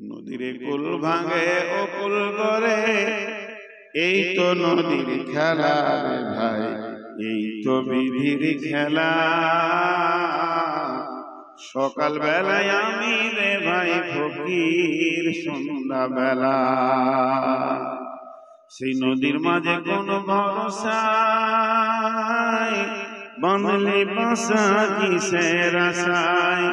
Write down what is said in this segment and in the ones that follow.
নদীর কুল ভাঙে ও কুল করে, এই তো নদীর খেলা রে ভাই, এই তো বিধির খেলা। সকাল বেলায় আমি রে ভাই ফকির, সন্ধ্যা বেলা সেই নদীর মাঝে কোন ভরসা, বাঁধলে বাসা কিসের আশায়।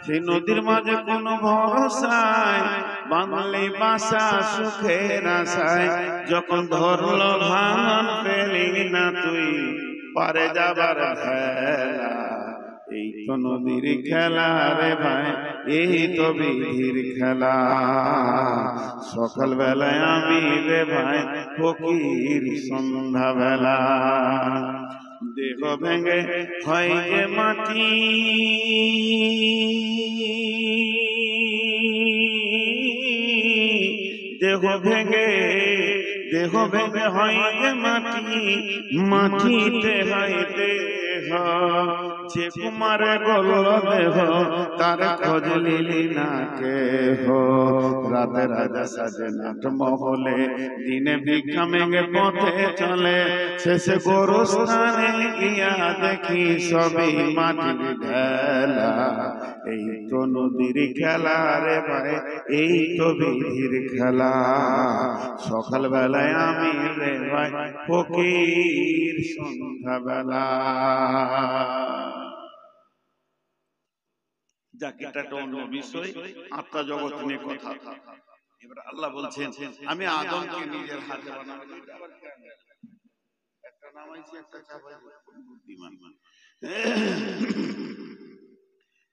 সেই নদীর মাঝে কোন ভরসায়, বাঁধলে বাসা সুখের আশায়। যখন ধরলো ভাঙন পেলি না তুই পারে যাবার ভেলা, এই তো নদীর খেলা রে ভাই, এই তো বিধির খেলা। সকাল বেলায় আমি রে ভাই ফকির, সন্ধ্যা বেলা দেহ ভেঙে হয় যে মাটি, দেহ ভেঙে হয় যে মাটি, মাটিতে হয় দেহ। যে কুমারে গল দেহ তার খোঁজ লিলি না কেহ। রাতে রাজা সাজে নাট মহলে, দিনে ভিক্ষা মেঘে পথে চলে। শেষে গোরস্থানে গিয়া দেখি সবই মাটির ঢেলা, এই তো নদীর খেলা রে ভাই, এই তো বিধির খেলা। সকাল বেলায় আমি রে ভাই ফকির, সন্ধ্যা বেলা। যাক, এটা একটা অন্য বিষয়, আত্মা জগৎ নিয়ে কথা। এবার আল্লাহ বলছেন আমি আদমকে নিজের হাতে বানালাম। একটা নামাইছি, একটা চাপাইছি, বুদ্ধিমান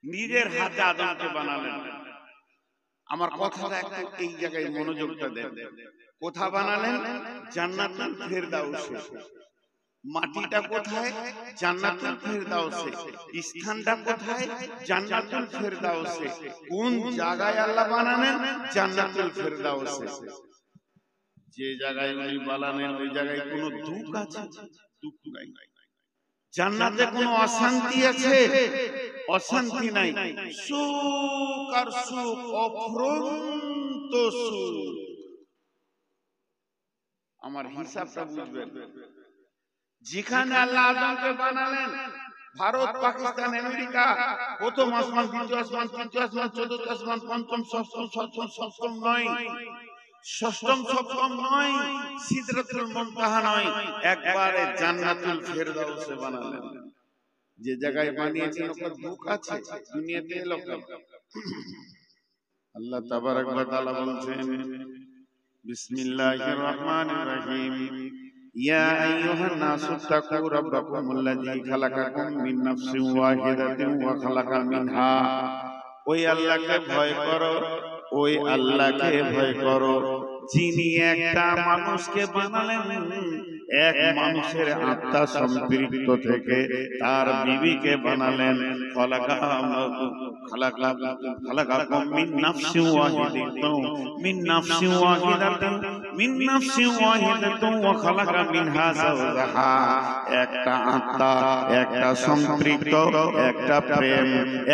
নিজের হাতে আদমকে বানালেন। আমার কথাটা একটু এই জায়গায় মনোযোগটা দেন। কোথা বানালেন? জান্নাতুল ফেরদাউসে। মাটিটা কোথায়? জান্নাতুল ফেরদাউসে। স্থানটা কোথায়? জান্নাতুল ফেরদাউসে। কোন জায়গায় আল্লাহ বানালেন? জান্নাতুল ফেরদাউসে। যে জায়গায় উনি বানালেন ওই জায়গায় কোনো দুঃখ আছে? দুঃখ নাই। জান্নাতে কোনো অশান্তি আছে? অশান্তি নাই। সুখ আর সুখ, অফুরন্ত সুখ। আমার হিসাবটা বুঝবেন। যেখানে আল্লাহ আদমকে বানালেন, ভারত, পাকিস্তান, আমেরিকা, প্রথম আসমান, দ্বিতীয় আসমান, তৃতীয় আসমান, চতুর্থ আসমান, পঞ্চম, ষষ্ঠম, সপ্তম, সপ্তম নয়, ষষ্ঠম সপ্তম নয়, সিদরাতুল মুনতাহা নয়, একবারে জান্নাতুল ফেরদাউসে বানালেন। যে জায়গায় বানিয়েছেন ওখানে দুঃখ আছে? দুনিয়াতে এলো আল্লাহ তাবারাক ওয়া তাআলা বলছেন বিসমিল্লাহির রহমানির রহিম, ইয়া আইয়ুহান নাসু তাকু রাব্বাকুমুল্লাযী খালাকাকুম মিন নাফসিন ওয়াহিদাতিন ওয়া খালাকা মিনহা। ওই আল্লাহকে ভয় করো, ওই আল্লাহকে ভয় করো যিনি একটা মানুষকে বানালেন, এক মানুষের আত্মা সম্পৃক্ত থেকে তার বিবিকে বানালেন। খালাকাকুম মিন নাফসিন ওয়াহিদাতিন, মিন নাফসিন ওয়াহিদাতিন, মিন নাফসিন ওয়াহিদাতিন ওয়া খালাকা মিনহা যাওজাহা। একটা আত্মা, একটা সম্পৃক্ত, একটা প্রেম,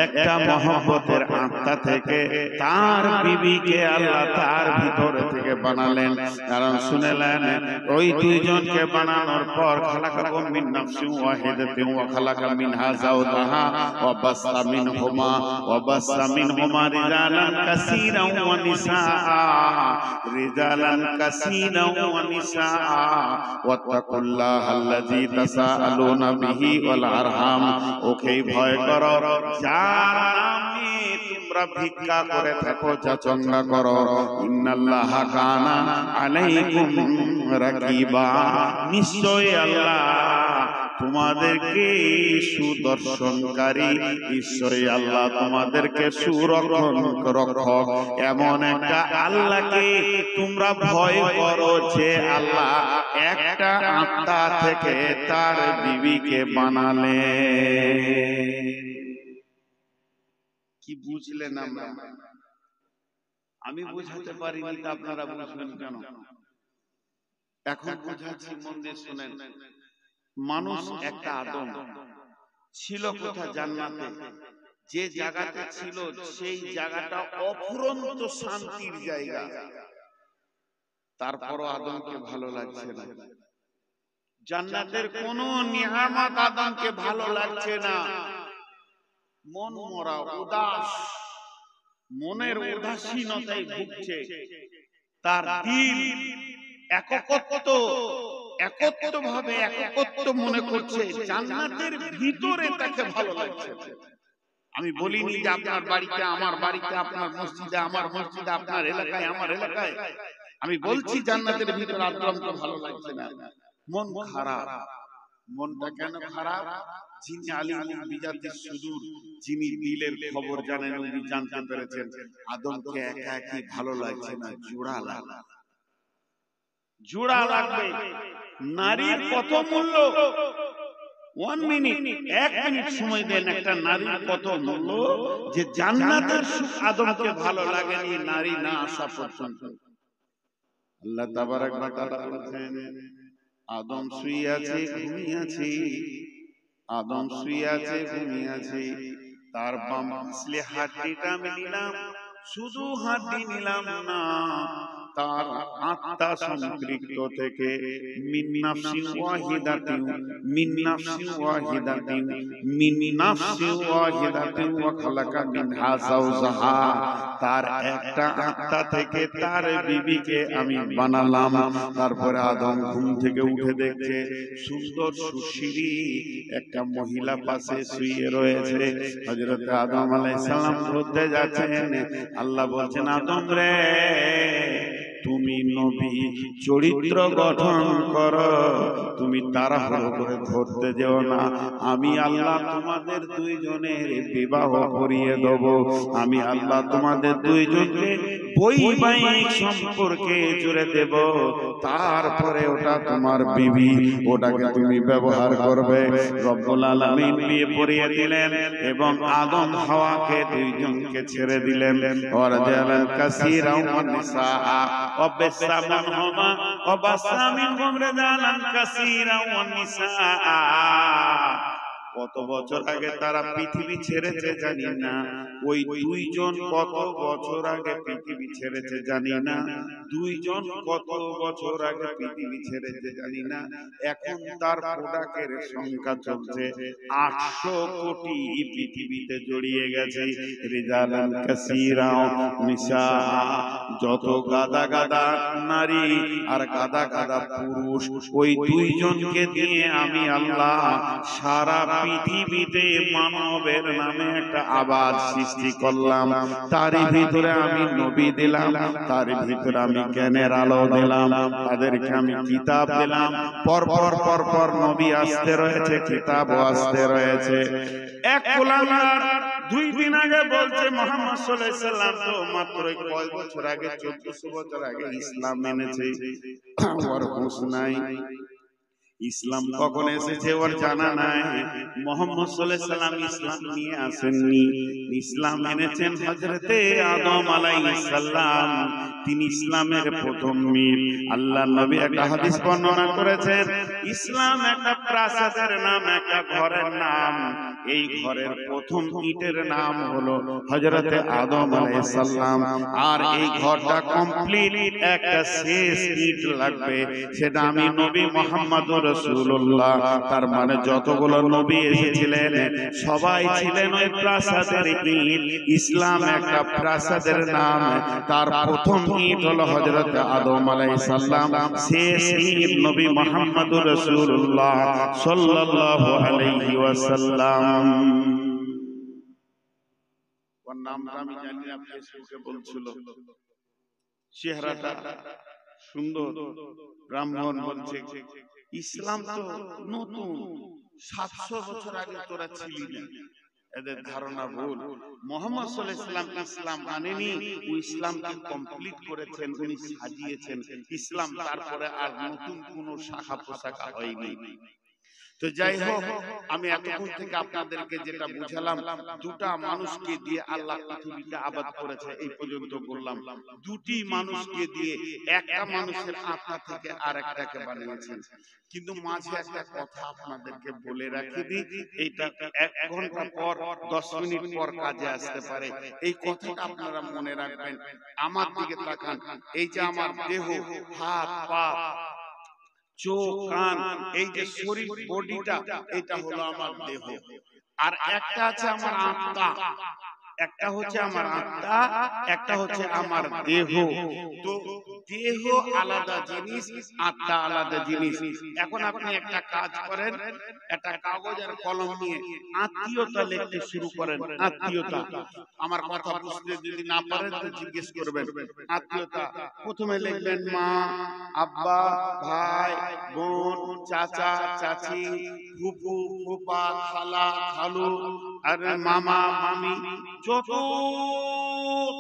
একটা মহব্বতের আত্মা থেকে তার বিবিকে আল্লাহ তার ভিতরে থেকে বানালেন। কারণ শুনেলেন ওই দুইজনকে বানানোর পর খালাকাকুম মিন নাফসিন ওয়াহিদাতিন ওয়া খালাকা মিনহা যাওজাহা ওয়া বাসসা মিনহুমা রিজালান কাসীরান ওয়া নিসাআ, রিজালান কাসীরান ওয়া নিসাআ ওয়াত্তাকুল্লাহাল্লাযী তাসাআলুনা বিহি ওয়াল আরহাম। ওকে ভয় করো যার নামে তোমরা ভিক্ষা করে থাকো, যাচঙ্গা করো। ইন্নাল্লাহা কানা আলাইকুম রাকিবা, নিশ্চয় আল্লাহ তোমাদেরকে সুদর্শনকারী, নিশ্চয় আল্লাহ তোমাদেরকে সুরক্ষক। এমন একটা আল্লাহকে তোমরা ভয় করো যে আল্লাহ একটা আত্মা থেকে তার বিবিকে বানালে। কি বুঝলেন? আমি বুঝাতে পারিনি, তা আপনারা বুঝবেন কেন? এখন বুঝাচ্ছি, মন দিয়ে শুনেন। মানুষ একটা আদম ছিল কোথা? জান্নাতে। যে জায়গাতে ছিল সেই জায়গাটা অফুরন্ত শান্তির জায়গা, তারপরও আদমকে ভালো লাগছে না। জান্নাতের কোন নিয়ামত আদমকে ভালো লাগছে না। মন মরা, উদাস, মনের উদাসীনতায় ভুগছে। তার দিল একত্ব মনে করছে জান্নাতের ভিতরে তাকে ভালো লাগছে। আমি বলিনি যে আপনার বাড়িতে, আমার বাড়িতে, আপনার মসজিদে, আমার মসজিদে, আপনার এলাকায়, আমার এলাকায়। আমি বলছি জান্নাতের ভিতরে আদমকে ভালো লাগছে না। মন খারাপ। মনটা কেন খারাপ? যিনি আলিমুল বিজাতিস সুদূর, যিনি দিলের খবর জানেন, উনি জানতে পেরেছেন আদমকে একা একই ভালো লাগছে না, জোড়া লাগবে। নারীর কত মূল্য? 1 মিনিট, 1 মিনিট সময় দেন। একটা নারীর কত মূল্য যে জান্নাতের সুখ আদমকে ভালো লাগেনি নারী না আসা পর্যন্ত। আল্লাহ তাবারাক ওয়া তাআলা বলেন, আদম শুয়ে আছে, ঘুমিয়ে আছে। আদম শুয়ে আছে, ঘুমিয়ে আছে। তার বাম পিছলে হাড্ডিটা আমি নিলাম, শুধু হাড্ডি নিলাম না, তার আত্মা সম্পৃক্ত থেকে মিন নাফসিন ওয়াহিদাতিন, মিন নাফসিন ওয়াহিদাতিন, মিন নাফসিন ওয়াহিদাতিন ওয়া খালাকা মিনহা যাওজাহা, তার একটা আত্মা থেকে তার বিবিকে আমি বানালাম। তারপরে আদম ঘুম থেকে উঠে দেখছে সুন্দর সুশীলী একটা মহিলা পাশে শুয়ে রয়েছে। হযরত আদম আলাইহিস সালাম ধরতে যাচ্ছেন। আল্লাহ বলছেন, আদম রে, তুমি নবী, চরিত্র গঠন করো, তুমি তাড়াহুড়ো করে ধরতে যেও না। আমি আল্লাহ তোমাদের দুইজনের বিবাহ করিয়ে দেব। আমি আল্লাহ তোমাদের দুইজনকে বৈবাহিক সম্পর্কে জুড়ে দেব। তারপরে ওটা তোমার বিবি, ওটাকে তুমি ব্যবহার করবে। রব্বুল আলামিন বিয়ে পড়িয়ে দিলেন এবং আদম হাওয়াকে দুইজনকে ছেড়ে দিলেন। ওয়ারাজালান কাসীরা ওয়ান নিসা ওয়াবাসসা মিনহুমা ওয়াবাসসা মিনহুম রিজালান কাসীরা ওয়ান নিসা। কত বছর আগে তারা পৃথিবী ছেড়েছে জানি না। ওই দুইজন কত বছর আগে পৃথিবী ছেড়েছে জানি না। দুইজন কত বছর আগে পৃথিবী ছেড়েছে জানি না। এখন তার প্রোডাক্টের সংখ্যা চলছে 800 কোটি পৃথিবীতে জড়িয়ে গেছে। রিজালান কাসীরা নিসা, যত গাদা গাদা নারী আর গাদা গাদা পুরুষ, ওই দুইজনকে দিয়ে আমি আল্লাহ সারা পৃথিবীতে মানবের নামে একটা আবাদ সৃষ্টি করলাম। তার ভিতরে আমি নবী দিলাম, তার ভিতরে আমি জ্ঞানের আলো দিলাম, তাদেরকে আমি কিতাব দিলাম। পরপর পরপর নবী আসতে রয়েছে, কিতাবও আসতে রয়েছে। এক কুলাঙ্গার 2 দিন আগে বলছে মুহাম্মদ সাল্লাল্লাহু আলাইহি সাল্লাম তো মাত্র কয় বছর আগে, 1400 বছর আগে ইসলাম এনেছে। ওর হুঁশ নাই, ইসলাম কখন এসেছে ওর জানা নাই। মুহাম্মদ সাল্লাল্লাহু আলাইহি সাল্লাম ইসলাম নিয়ে আসেননি, ইসলাম এনেছেন হযরতে আদম আলাইহিস সালাম। তিনি ইসলামের প্রথম মীর। আল্লাহ নবী একটা হাদিস বর্ণনা করেছেন, ইসলাম একটা প্রাসাদের নাম, একটা ঘরের নাম। এই ঘরের প্রথম ইটের নাম হলো হযরতে আদম আলাইহিস সালাম। আর এই ঘরটা কমপ্লিট একটা শেষ ইট লাগবে, সেটা আমি নবী মুহাম্মদুর রাসূলুল্লাহ। তার মানে যতগুলো নবী এসেছিলেন সবাই ছিলেন ওই প্রাসাদের ইট। ইসলাম একটা প্রাসাদের নাম, তার প্রথম ইট হলো হযরত আদম আলাইহিস সালাম, শেষ ইট নবী মুহাম্মদুর রাসূলুল্লাহ সাল্লাল্লাহু আলাইহি ওয়াসাল্লাম। ওর নামটা আমি জানি না, ফেসবুকে বলছিল, চেহারাটা সুন্দর। ব্রাহ্মণ বলছে, ইসলাম তো নতুন, 700 বছর আগে তোরা ছিলি না। এদের ধারণা ভুল। মুহাম্মদ সাল্লাল্লাহু আলাইহি ওয়াসাল্লাম ইসলাম আনেনি, ও ইসলামকে কমপ্লিট করেছেন, উনি সাজিয়েছেন ইসলাম। তারপরে আর নতুন কোন শাখা পোশাকা হয়নি। তো যাই হোক, আমি এতক্ষণ থেকে আপনাদেরকে যেটা বুঝালাম, দুটা মানুষকে দিয়ে আল্লাহ পৃথিবীকে আবাদ করেছে, এই পর্যন্ত বললাম। দুটি মানুষকে দিয়ে একটা মানুষের আত্মা থেকে আরেকটাকে বানিয়েছেন। কিন্তু মাঝে একটা কথা আপনাদেরকে বলে রাখি দিই, এইটা 1 ঘন্টা পর 10 মিনিট পর কাজে আসতে পারে। এই কথাটা আপনারা মনে রাখবেন। আমার দিকে তাকান, এই যে আমার দেহ, হাত পা, চোখ কান, এই যে শরীর বডিটা, এটা হলো আমার দেহ। আর একটা আছে আমার আত্মা, একটা হচ্ছে আমার আত্মা, একটা হচ্ছে আমার দেহ। তো দেহ আলাদা জিনিস, আত্মা আলাদা জিনিস। এখন আপনি একটা কাজ করেন, একটা কাগজ আর কলম নিয়ে আত্মীয়তা লিখতে শুরু করেন। আত্মীয়তা, আমার কথা বুঝতে যদি না পারেন তো জিজ্ঞেস করবেন। আত্মীয়তা প্রথমে লিখবেন মা, আব্বা, ভাই, বোন, চাচা, চাচি, ফুফু, ফুফা, খালা, খালু, আর মামা, মামি, যত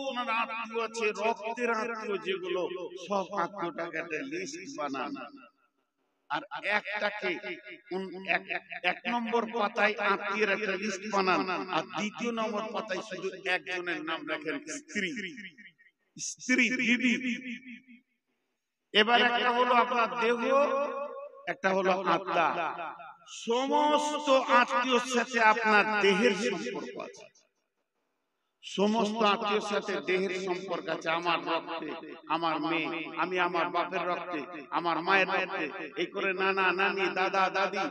আপনার আত্মীয় আছে, রক্তের আত্মীয় যেগুলো, সব আত্মীয়টাকে একটা লিস্ট বানান। আর একটাকে এক নম্বর পাতায় আত্মীয়ের একটা লিস্ট বানান, আর দ্বিতীয় নম্বর পাতায় শুধু একজনের নাম রাখেন, স্ত্রী, স্ত্রী, বিবি। এবার একটা হলো আপনার দেহ, একটা হলো আত্মা। সমস্ত আত্মীয়র সাথে আপনার দেহের সম্পর্ক আছে। সমস্ত আত্মীয়র সাথে দেহের সম্পর্ক আছে। আমার রক্তে আমার মেয়ে, আমি আমার বাপের রক্তে, আমার মায়ের রক্তে, এই করে নানা নানি, দাদা দাদি,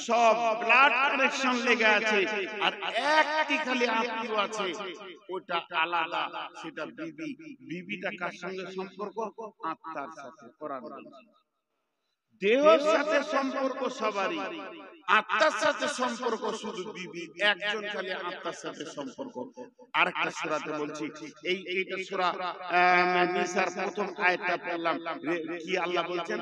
সব ব্লাড কানেকশন লেগে আছে। আর একটি খালি আত্মীয় আছে, ওটা আলাদা, সেটা বিবি। বিবিটা কার সঙ্গে সম্পর্ক? আত্মার সাথে। কোরআন বলছে দেহের সাথে সম্পর্ক সবারই, আত্মার সাথে সম্পর্ক শুধু বিবি, একজন খালি আত্মার সাথে সম্পর্ক। আরেকটা সূরাতে বলছি, এইটা সূরা নিসার প্রথম আয়াতটা পড়লাম, কি আল্লাহ বলছেন?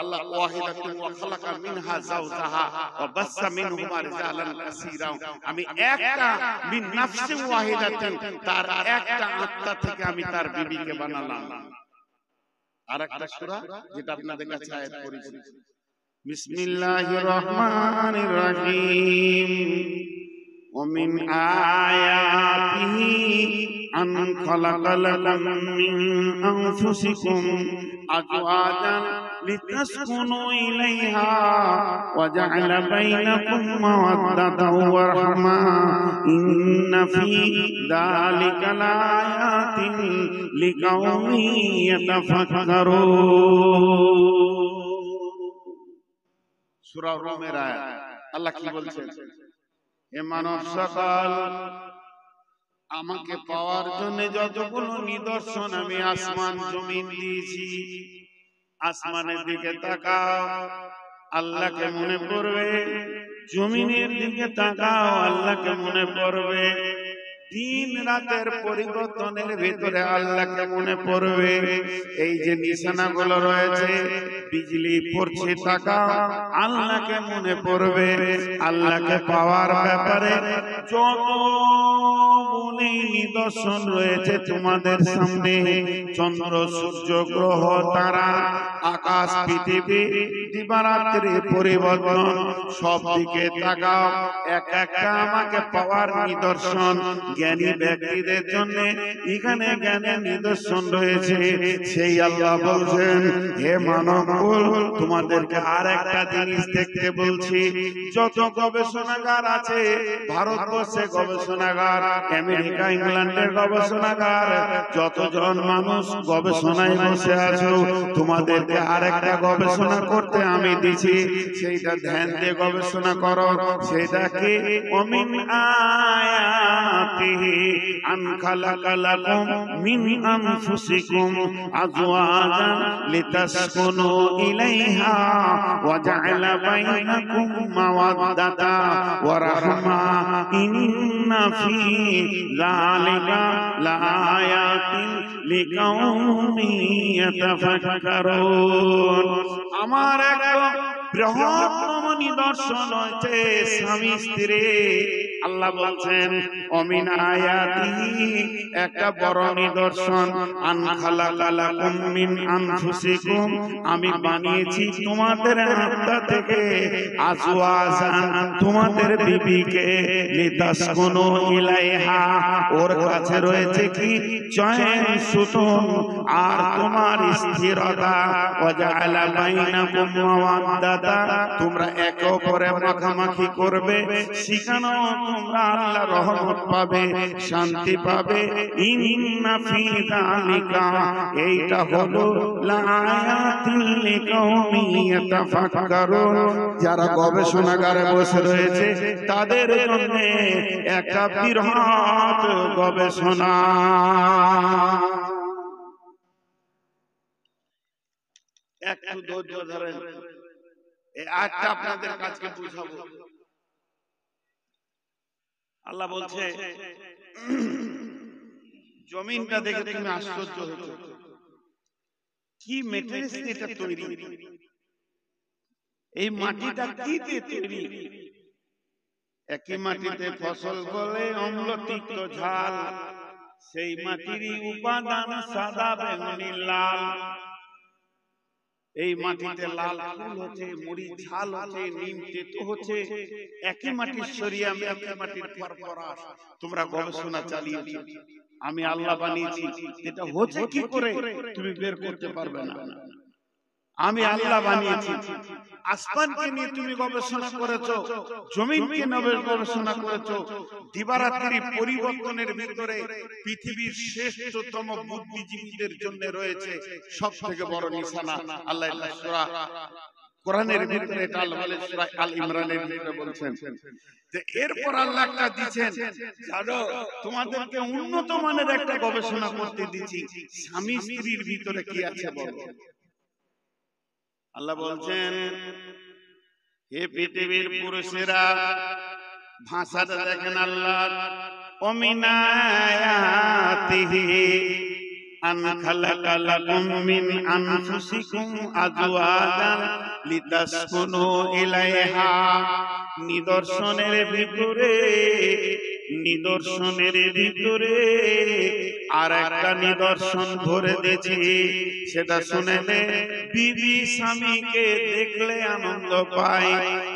আল্লাহ ওয়াহিদাতুন ওয়া খালাকা মিনহা যাওজাহা ওয়া বাসসা মিনহুমা রিজালান কাসীরা। আমি একটা মিন নাফসিন ওয়াহিদাতিন, তার একটা আত্মা থেকে আমি তার বিবিকে বানালাম। আরেকটা সূরা যেটা আপনাদের কাছে আয়াত পড়েছি, বিসমিল্লাহির রহমানির রহিম। ومن آياته أن خلق لكم من أنفسكم أزواجا لتسكنوا إليها وجعل بينكم مودة ورحمة إن في ذلك لآيات لقوم يتفكرون। সূরা রুমের আয়াত। আল্লাহ কি বলছেন? হে মানব সকল, আমাকে পাওয়ার জন্য যতগুলো নিদর্শন আমি আসমান জমিন দিয়েছি, আসমানের দিকে তাকাও, আল্লাহকে মনে পড়বে। জমিনের দিকে তাকাও, আল্লাহকে মনে পড়বে। দিন রাতের পরিবর্তনের ভিতরে আল্লাহকে মনে পড়বে। এই যে নিশানাগুলো রয়েছে, বিজলি পড়ছে, তাকাও, আল্লাহকে মনে পড়বে। আল্লাহকে পাওয়ার ব্যাপারে যতগুলি নিদর্শন রয়েছে তোমাদের সামনে, চন্দ্র, সূর্য, গ্রহ, তারা, আকাশ, পৃথিবী, দিবারাত্রির পরিবর্তন, সব দিকে তাকাও। এক একটা আমাকে পাওয়ার নিদর্শন। জ্ঞানী ব্যক্তিদের জন্য এখানে জ্ঞানের নিদর্শন রয়েছে। সেই আল্লাহ বলছেন, হে মানবকুল, তোমাদেরকে আর একটা জিনিস দেখতে বলছি। যত গবেষণাগার আছে ভারতবর্ষে, গবেষণাগার, আমেরিকা, ইংল্যান্ডের গবেষণাগার, যতজন মানুষ গবেষণায় বসে আছো, তোমাদেরকে আর একটা গবেষণা করতে আমি দিছি। সেইটা ধ্যান দিয়ে গবেষণা করো। সেটা কি? ওমিন আয়াতিহি আন খালাকা লাকুম মিন আনফুসিকুম আজওয়াজান লিতাসকুনু ইলাইহা ওয়া জাআলা বাইনাকুম মাওয়াদ্দাতা ওয়া রাহমা ইন্না ফি যালিকা লাআয়াতিন লিকাউমিন ইয়াতাফাক্কারুন। আমার এক বৃহত্তম নিদর্শন হচ্ছে স্বামী স্ত্রী। আল্লাহ বলছেন অমিন আয়াতিহি একটা বড় নিদর্শন আন খালাকালাকুম মিন আনফুসিকুম আমি বানিয়েছি তোমাদের আত্মা থেকে আজওয়াজান তোমাদের বিবিকে লিতাসকুনু ইলাইহা ওর কাছে রয়েছে কি চয়ন সুতুন আর তোমার স্থিরতা ওয়াজআলা বাইনাকুম মাওয়াদ্দাতা তোমরা একে অপরে মাখামাখি করবে সেখানেও তোমরা আল্লাহর রহমত পাবে শান্তি পাবে ইন্না ফি যালিকা এইটা হলো লায়াতিল লিকাউমি ইয়াতাফাক্কারুন যারা গবেষণাগারে বসে রয়েছে তাদের জন্য একটা বৃহৎ গবেষণা। একটু ধৈর্য ধরেন, এই আয়াতটা আপনাদের কাছে বুঝাবো। আল্লাহ বলছে জমিনটা দেখে তুমি আশ্চর্য হচ্ছ, কি মেটেরিয়ালস দিয়ে এটা তৈরি, এই মাটিটা কি দিয়ে তৈরি? একই মাটিতে ফসল ফলে অম্ল তিক্ত ঝাল, সেই মাটিরই উপাদান সাদা বেগুনি লাল। এই মাটিতে লাল ফুল হচ্ছে, মুড়ি ঝাল হচ্ছে, নিম তেতো হচ্ছে, একই মাটির সরিয়া একই মাটির পরপরাস। তোমরা গবেষণা চালিয়েছো, আমি আল্লাহ বানিয়েছি, এটা হচ্ছে কি করে তুমি বের করতে পারবে না। আমি আল্লাহ বানিয়েছি। আসমানকে নিয়ে তুমি গবেষণা করেছো, জমিনকে নিয়ে গবেষণা করেছো, দিবারাত্রি পরিবর্তনের ভিতরে পৃথিবীর শ্রেষ্ঠতম বুদ্ধিজীবীদের জন্য রয়েছে সবথেকে বড় নিশানা। আল্লাহ সূরা কোরআনের ভিতরে এটা আল্লাহ বলে সূরা আল ইমরানের ভিতরে বলছেন যে এরপর আল্লাহ একটা দিবেন, জানো তোমাদেরকে উন্নত মানের একটা গবেষণা করতে দিয়েছি, স্বামী স্ত্রীর ভিতরে কি আছে বলো। আল্লাহ বলছেন হে পৃথিবীর পুরুষেরা, ভাষাটা দেখেন আল্লাহ অমিন আয়াতিহি আন খালাকা লাকুম মিন আনফুসিকুম আজওয়াজান লিতাসকুনু ইলাইহা নিদর্শনের ভিতরে আর একটা নিদর্শন ভরে দিয়েছি, সেটা শুনেলে বিবি স্বামীকে দেখলে আনন্দ পায়,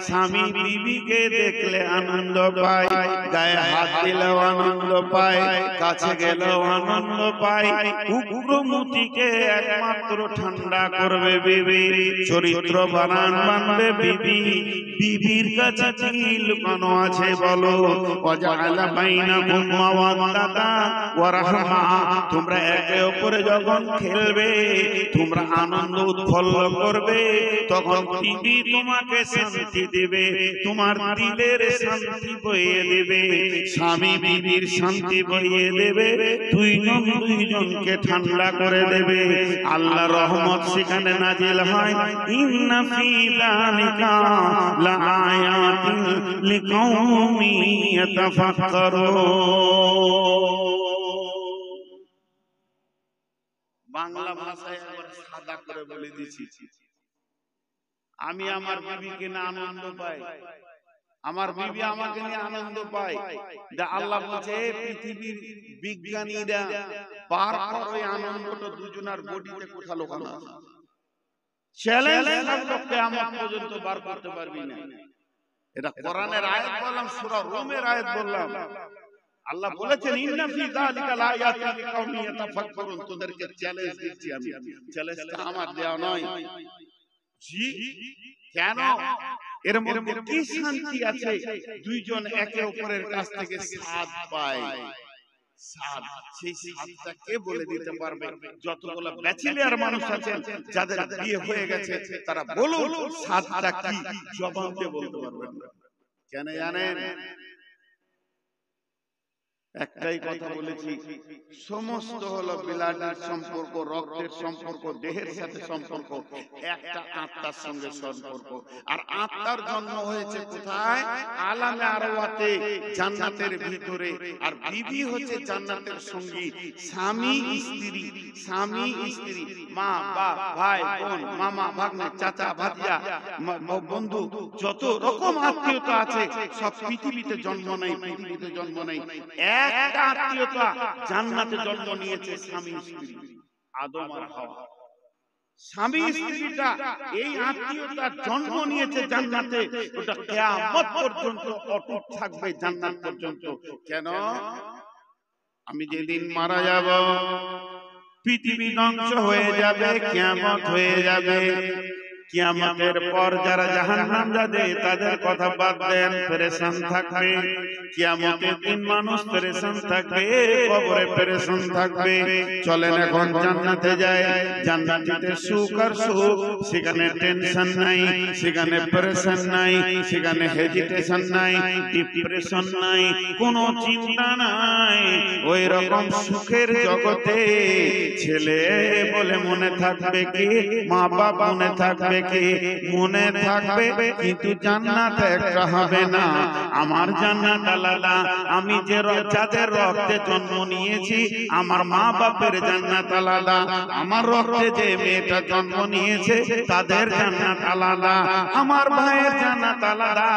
স্বামী বিবিকে দেখলে আনন্দ পায়, গায়ে হাত দিলেও আনন্দ পায়, কাছে গেলেও আনন্দ পায়। উগ্রমতিকে একমাত্র ঠান্ডা করবে বিবি, চরিত্র বানাবে বিবি। বিবির কাছে কি লুকানো আছে বলো? ওয়াজআলা বাইনাকুম মাওয়াদ্দাতা ওয়া রাহমা তোমরা একে অপরে যখন খেলবে, তোমরা আনন্দ উৎফুল্ল করবে, তখন বিবি তোমাকে শান্তি দেবে, তোমার দিলের শান্তি বইয়ে দেবে, স্বামী বিবির শান্তি বইয়ে দেবে, দুইজনকে ঠান্ডা করে দেবে। আল্লাহ রহমত সেখানে নাজিল হয়। ইন্না ফি যালিকা লাআয়াতিন লিকাউমি ইয়াতাফাক্কারুন। বাংলা ভাষায় একবার সাদা করে বলে দিয়েছি, আমি আমার বিবিকে নিয়ে আনন্দ পাই, আমার বিবি আমাকে নিয়ে আনন্দ পায়। আল্লাহ বলছে পৃথিবীর বিজ্ঞানীরা বার কর ওই আনন্দটা দুজনের বডিতে কোথা লুকানো আছে, চ্যালেঞ্জ থাকলো কিয়ামত পর্যন্ত বার করতে পারবি না। এটা কোরআনের আয়াত বললাম, সূরা রুমের আয়াত বললাম। আল্লাহ বলেছেন ইন্না ফি যালিকা লাআয়াতিন লিকাউমি ইয়াতাফাক্কারুন। তোদেরকে চ্যালেঞ্জ দিচ্ছি আমি, চ্যালেঞ্জটা আমার দেওয়া নয়। জি কেন? এর মধ্যে কি শান্তি আছে? দুইজন একে অপরের কাছ থেকে স্বাদ পায়, স্বাদ। সেই স্বাদটা কে বলে দিতে পারবে? যতগুলো ব্যাচেলর মানুষ আছেন যাদের বিয়ে হয়ে গেছে, তারা বলুন স্বাদটা কি, জবান দিয়ে বলতে পারবেন না। কেন জানেন? একটাই কথা বলেছি, সমস্ত হলো ব্লাডের সম্পর্ক, রক্তের সম্পর্ক, দেহের সাথে সম্পর্ক, একটা আত্মার সঙ্গে সম্পর্ক। আর আত্মার জন্ম হয়েছে কোথায়? আলামে আরওয়াতে, জান্নাতের ভিতরে। আর বিবি হচ্ছে জান্নাতের সঙ্গী, স্বামী স্ত্রী, স্বামী স্ত্রী, মা বাপ, ভাই বোন, মামা ভাগ্নে, চাচা ভাতিজা, বন্ধু, যত রকম আত্মীয়তা আছে সব পৃথিবীতে জন্ম নেই, পৃথিবীতে জন্ম নেই। একটা আত্মীয়তা জান্নাতে জন্ম নিয়েছে, স্বামী স্ত্রী, আদম আর হাওয়া। স্বামী স্ত্রীটা এই আত্মীয়তা জন্ম নিয়েছে জান্নাতে, ওটা কিয়ামত পর্যন্ত অটুট থাকবে, জান্নাত পর্যন্ত। কেন? আমি যেদিন মারা যাব, পৃথিবী ধ্বংস হয়ে যাবে, কিয়ামত হয়ে যাবে। কিয়ামতের পর যারা জাহান্নাম যাবে তাদের কথা বাদ দেন, পেরেশান থাকবে। কিয়ামতের দিন মানুষ পেরেশান থাকবে, কবরে পেরেশান থাকবে। চলেন এখন জান্নাতে যায়, জান্নাতিতে সুখ আর সুখ, সেখানে টেনশন নাই, সেখানে পেরেশান নাই, সেখানে হেজিটেশন নাই, ডিপ্রেশন নাই, কোনো চিন্তা নাই। ওই রকম সুখের জগতে ছেলে বলে মনে থাকবে কি, মা বাপ মনে থাকবে কি? মনে থাকবে, কিন্তু জান্নাত একটা হবে না। আমার জান্নাত আলাদা। আমি যে যাদের রক্তে জন্ম নিয়েছি, আমার মা বাপের জান্নাত আলাদা। আমার রক্তে যে মেয়েটা জন্ম নিয়েছে তাদের জান্নাত আলাদা। আমার ভাইয়ের জান্নাত আলাদা।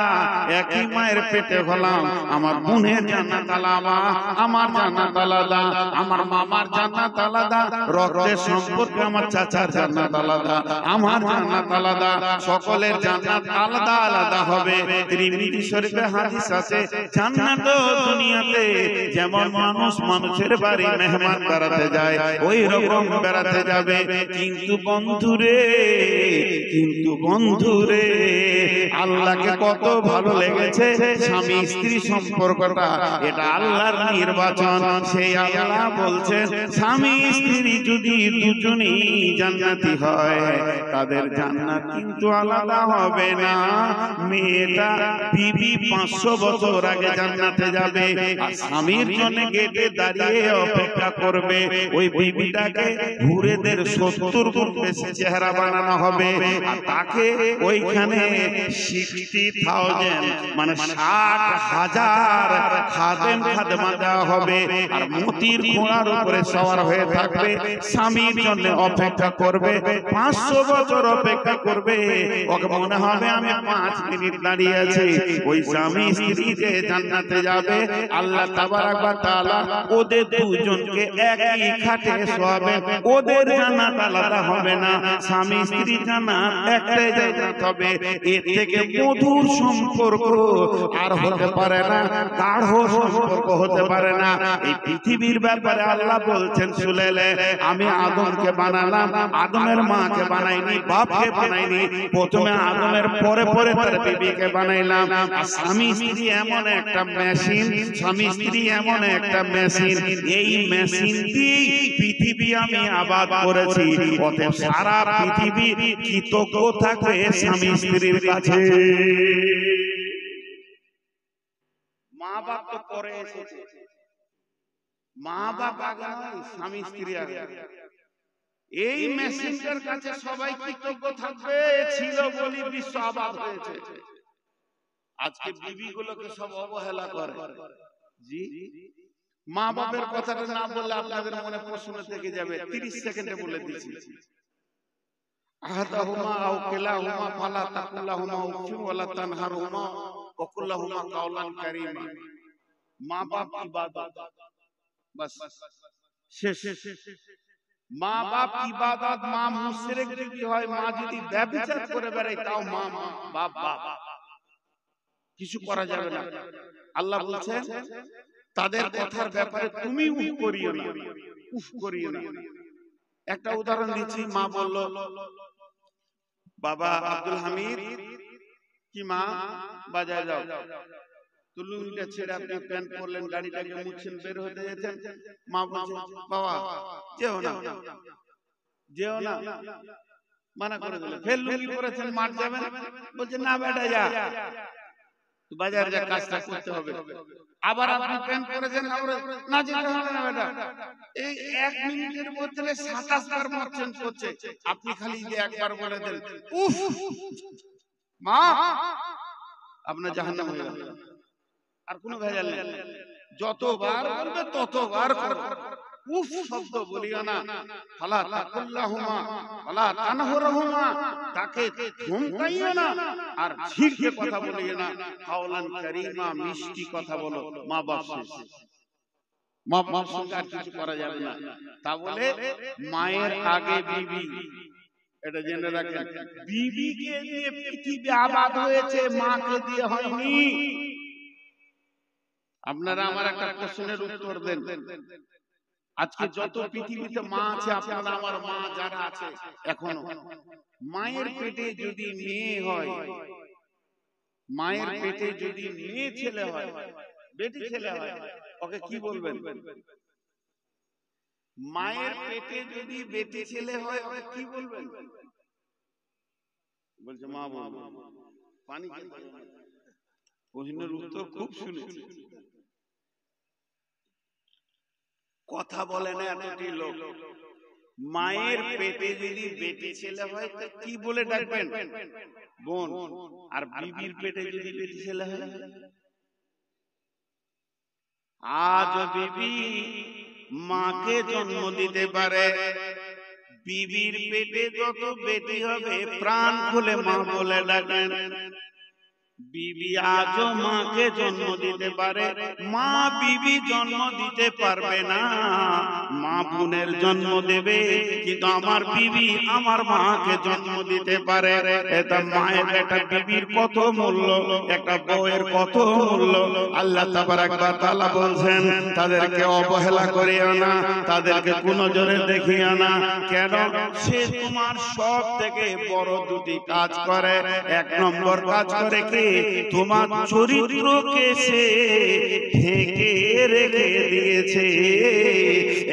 একই মায়ের পেটে হলাম, আমার বোনের জান্নাত আলাদা, আমার জান্নাত আলাদা। আমার মামার জান্নাত আলাদা, রক্তের সম্পর্কে আমার চাচার জান্নাত আলাদা, আমার জান্নাত আলাদা। সকলের জান্নাত আলাদা আলাদা হবে। তিরমিজি শরীফে হাদিস আছে, জান্নাত দুনিয়াতে যেমন মানুষ মানুষের বাড়ি মেহমান বেড়াতে যায়, ওই রকম বেড়াতে যাবে। কিন্তু বন্ধুরে, কিন্তু বন্ধুরে, আল্লাহকে কত ভালো লেগেছে স্বামী স্ত্রী সম্পর্কটা, এটা আল্লাহর নির্বাচন। সেই আল্লাহ বলছেন, স্বামী স্ত্রী যদি দুজনেই জান্নাতি হয়, তাদের জান্নাত কিন্তু আলাদা হবে না। মেয়েটা বিবি 500 বছর আগে জান্নাতে যাবে, আর স্বামীর জন্য গেটে দাঁড়িয়ে অপেক্ষা করবে। ওই বিবিটাকে হুরেদের 70 গুণ বেশি চেহারা বানানো হবে, আর তাকে ওইখানে 60,000 মানে 60,000 খাদেম খাদেমা দেওয়া হবে। আর মতির ঘোড়ার উপরে সওয়ার হয়ে থাকবে, স্বামীর জন্য অপেক্ষা করবে। 500 বছর অপেক্ষা করবে, ওকে মনে হবে আমি 5 মিনিট দাঁড়িয়ে আছি। ওই স্বামী স্ত্রী যে জান্নাতে যাবে, আল্লাহ তাবারাক ওয়া তাআলা ওদের দুজনকে একই খাটে শোয়াবে। ওদের জান্নাত আলাদা হবে না, স্বামী স্ত্রী জান্নাত একটাই জান্নাত হবে। এর থেকে মধুর সম্পর্ক আর হতে পারে না, গাঢ় সম্পর্ক হতে পারে না। এই পৃথিবীর ব্যাপারে আল্লাহ বলছেন, শুনেলে, আমি আদমকে বানালাম, আদমের মাকে বানাইনি, বাপকে বানাইনি। প্রথমে আদমের পরে পরে তার বিবিকে বানাইলাম। আর স্বামী স্ত্রী এমন একটা মেশিন, স্বামী স্ত্রী এমন একটা মেশিন, এই মেশিন দিয়ে পৃথিবী আমি আবাদ করেছি। অতএব সারা পৃথিবী কৃতজ্ঞ থাকবে স্বামী স্ত্রীর কাছে। মা বাপ তো পরে এসেছে, মা বাপ আগে নয়, স্বামী স্ত্রী আগে। এই মেশিনটার কাছে সবাই কৃতজ্ঞ থাকবে, ছিল বলি বিশ্ব আবাদ হয়েছে। আজকে বিবি গুলোকে সব অবহেলা করে। জি, মা বাপের কথাটা না বললে আপনাদের মনে প্রশ্ন থেকে যাবে। 30 সেকেন্ডে বলে দিচ্ছি, আহাদাহুমা আও কিলাহুমা ফালা তাকুল্লাহুমা উফিন ওয়ালা তানহারহুমা ওয়া কুল্লাহুমা কাওলান কারীমা। মা বাপ ইবাদত, বাস শেষ। মা বাপ ইবাদত। মা মুশরিক যদি হয়, মা যদি ব্যভিচার করে বেড়ায়, তাও মা বাপ বাপ, কিছু করা যাবে না। আল্লাহ বলছেন, তাদের কথার ব্যাপারে তুমি উফ করিও না, উফ করিও না। একটা উদাহরণ দিচ্ছি। মা বলল, বাবা আব্দুল হামিদ কি মা বাজারে যাও, তো লুঙ্গিটা ছেড়ে আপনি প্যান্ট পরলেন, গাড়িটাকে মুছছেন, বের হতে যেতেন। মা বলছে, বাবা যেও না, যেও না, মানা করে দিলেন। ফের লুঙ্গি পরেছেন, মাঠ যাবেন, বলছে না বেটা যা। বাজারে যা কাজটা করতে হবে। আবার আপনি প্যান্ট পরেছেন, না যেতে হবে না বেটা, এই 1 মিনিটের বদলে 27 বার মত চেঞ্জ করছে। আপনি খালি যে একবার বলে দেন উফ মা, আপনার জাহান্নাম হয়ে গেল। আর কোনো ভেজাল নেই, যতবার বলবে ততবার করবে। উফ শব্দ বলিও না, ফালা তাকুল্লাহুমা ওয়ালা তানহুরহুমা, তাকে ধমকাইও না আর ঝিরকে কথা বলিও না। কাওলান কারীমা, মিষ্টি কথা বলো। মা বাপ শেষ, মা বাপ সঙ্গে আর কিছু করা যাবে না। তা বলে মায়ের আগে বিবি, এটা জেনে রাখেন। বিবিকে দিয়ে পৃথিবী আবাদ হয়েছে, মাকে দিয়ে হয়নি। আপনারা আমার একটা প্রশ্নের উত্তর দেন। আজকে যত পৃথিবীতে মা আছে, আপনারা আমার মা যারা আছে এখনো, মায়ের পেটে যদি মেয়ে হয়, মায়ের পেটে যদি মেয়ে ছেলে হয়, বেটি ছেলে হয়, ওকে কি বলবেন? মায়ের পেটে যদি বেটি ছেলে হয় ওকে কি বলবেন? বলছে মা বলবো। পানি প্রশ্নের উত্তর খুব শুনেছি, কথা বলে না এতটি লোক। মায়ের পেটে যদি বেটি ছেলে হয় তো কি বলে ডাকবেন? বোন। আর বিবির পেটে যদি বেটি ছেলে হয়, আজ বিবি মাকে জন্ম দিতে পারে, বিবির পেটে যত বেটি হবে প্রাণ খুলে মা বলে ডাকেন। বিবি আজও মাকে জন্ম দিতে পারে, মা বিবি জন্ম দিতে পারবে না। মা বোনের জন্ম দেবে, কিন্তু আমার বিবি আমার মাকে জন্ম দিতে পারে। এটা মায়ের, একটা বিবির কত মূল্য, একটা বউয়ের কত মূল্য। আল্লাহ তাবারাক ওয়া তাআলা বলছেন, তাদেরকে অবহেলা করিও না, তাদেরকে কোন নজরে দেখিও না। কেন? সে তোমার সব থেকে বড় দুটি কাজ করে। 1 নম্বর কাজ করে কি? তোমার চরিত্রকে সে ঢেকে রেখে দিয়েছে,